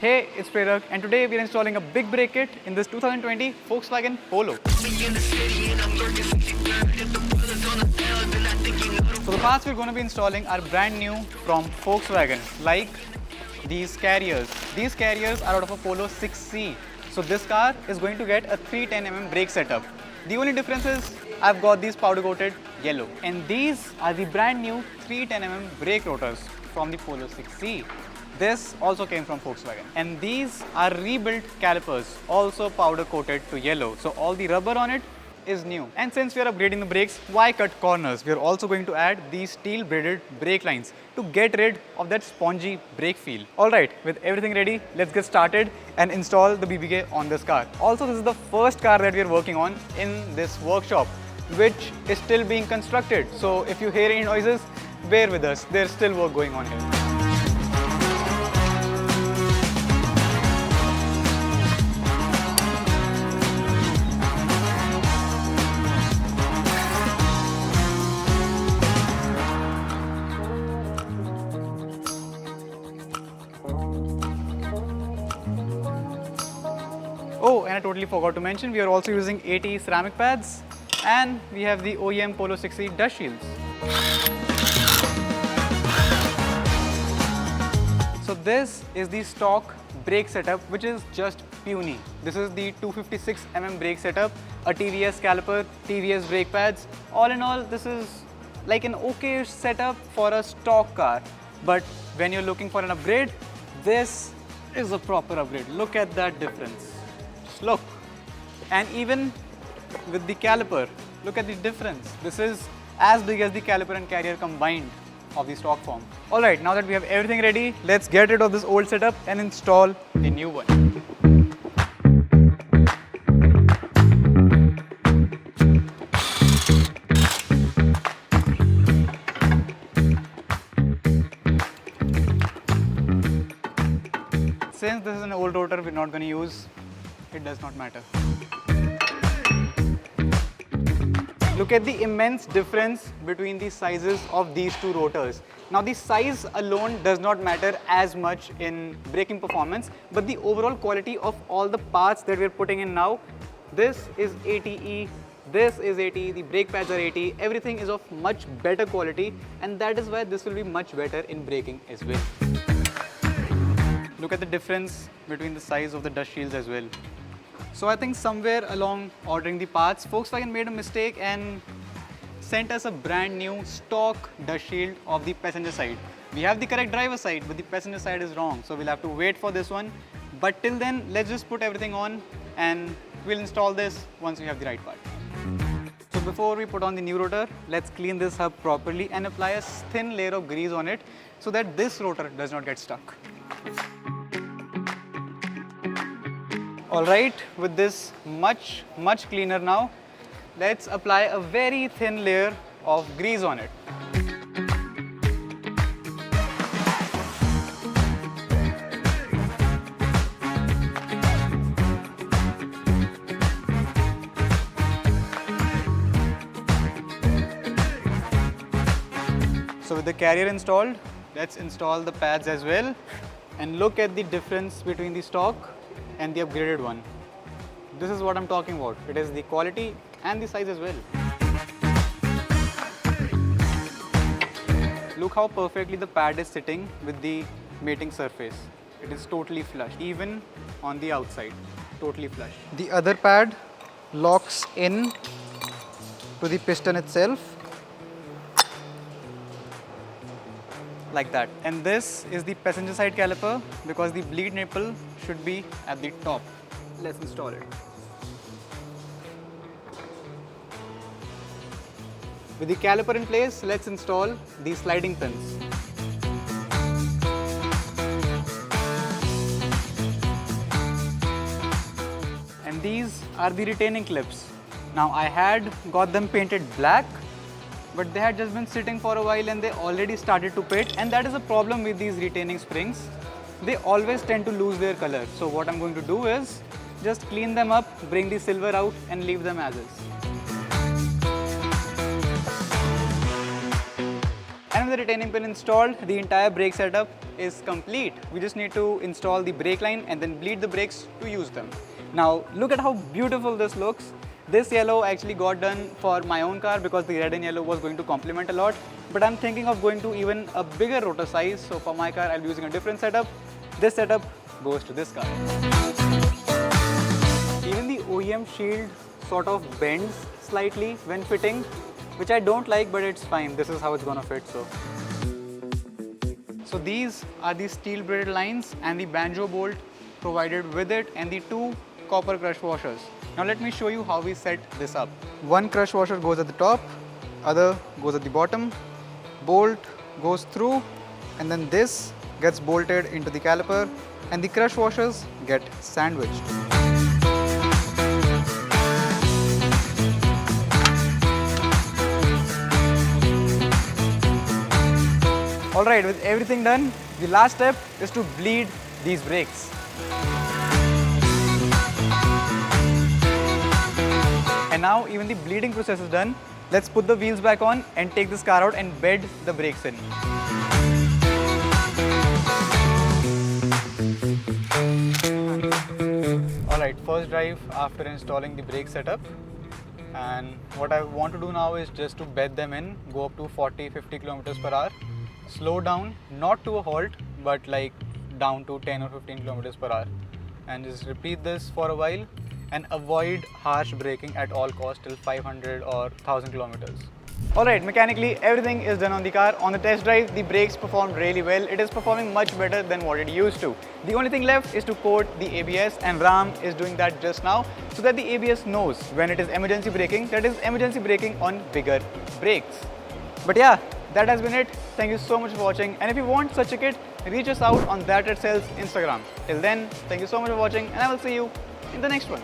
Hey, it's Prerak and today we are installing a big brake kit in this 2020 Volkswagen Polo. So the parts we're going to be installing are brand new from Volkswagen, like these carriers. These carriers are out of a Polo 6C. So this car is going to get a 310mm brake setup. The only difference is I've got these powder coated yellow, and these are the brand new 310mm brake rotors from the Polo 6C. This also came from Volkswagen, and these are rebuilt calipers, also powder coated to yellow. So all the rubber on it is new. And since we are upgrading the brakes, why cut corners? We are also going to add these steel braided brake lines to get rid of that spongy brake feel. Alright, with everything ready, let's get started and install the BBK on this car. Also, this is the first car that we are working on in this workshop, which is still being constructed. So if you hear any noises, bear with us, there's still work going on here. Oh, and I totally forgot to mention, we are also using 80 ceramic pads, and we have the OEM Polo 6C dust shields. So this is the stock brake setup, which is just puny. This is the 256mm brake setup, a TVS caliper, TVS brake pads. All in all, this is like an okay setup for a stock car. But when you're looking for an upgrade, this is a proper upgrade. Look at that difference. Look, and even with the caliper, look at the difference. This is as big as the caliper and carrier combined of the stock form. Alright, now that we have everything ready, let's get rid of this old setup and install the new one. Since this is an old rotor we're not going to use, it does not matter. Look at the immense difference between the sizes of these two rotors. Now the size alone does not matter as much in braking performance, but the overall quality of all the parts that we're putting in now, this is 80E, this is 80, the brake pads are 80, everything is of much better quality, and that is why this will be much better in braking as well. Look at the difference between the size of the dust shields as well. So I think somewhere along ordering the parts, Volkswagen made a mistake and sent us a brand new stock dust shield of the passenger side. We have the correct driver side, but the passenger side is wrong. So we'll have to wait for this one. But till then, let's just put everything on and we'll install this once we have the right part. So before we put on the new rotor, let's clean this hub properly and apply a thin layer of grease on it so that this rotor does not get stuck. Alright, with this much cleaner now, let's apply a very thin layer of grease on it. So with the carrier installed, let's install the pads as well, and look at the difference between the stock and the upgraded one. This is what I'm talking about. It is the quality and the size as well. Look how perfectly the pad is sitting with the mating surface. It is totally flush, even on the outside, totally flush. The other pad locks in to the piston itself, like that. And this is the passenger side caliper because the bleed nipple should be at the top. Let's install it. With the caliper in place, let's install the sliding pins. And these are the retaining clips. Now I had got them painted black, but they had just been sitting for a while and they already started to pit, and that is a problem with these retaining springs. They always tend to lose their color. So what I'm going to do is just clean them up, bring the silver out and leave them as is. And with the retaining pin installed, the entire brake setup is complete. We just need to install the brake line and then bleed the brakes to use them. Now look at how beautiful this looks. This yellow actually got done for my own car because the red and yellow was going to complement a lot. But I'm thinking of going to even a bigger rotor size. So for my car, I'll be using a different setup. This setup goes to this car. Even the OEM shield sort of bends slightly when fitting, which I don't like, but it's fine. This is how it's gonna fit. So these are the steel braided lines and the banjo bolt provided with it and the two copper crush washers. Now let me show you how we set this up. One crush washer goes at the top, other goes at the bottom, bolt goes through, and then this gets bolted into the caliper and the crush washers get sandwiched. Alright, with everything done, the last step is to bleed these brakes. And now even the bleeding process is done. Let's put the wheels back on and take this car out and bed the brakes in. Alright, first drive after installing the brake setup. And what I want to do now is just to bed them in, go up to 40-50 kilometers per hour. Slow down, not to a halt, but like down to 10 or 15 kilometers per hour. And just repeat this for a while and avoid harsh braking at all costs till 500 or 1000 kilometers. Alright, mechanically everything is done on the car. On the test drive, the brakes performed really well. It is performing much better than what it used to. The only thing left is to port the ABS, and Ram is doing that just now so that the ABS knows when it is emergency braking, that is emergency braking on bigger brakes. But yeah, that has been it. Thank you so much for watching, and if you want such a kit, reach us out on That It Sells Instagram. Till then, thank you so much for watching, and I will see you in the next one.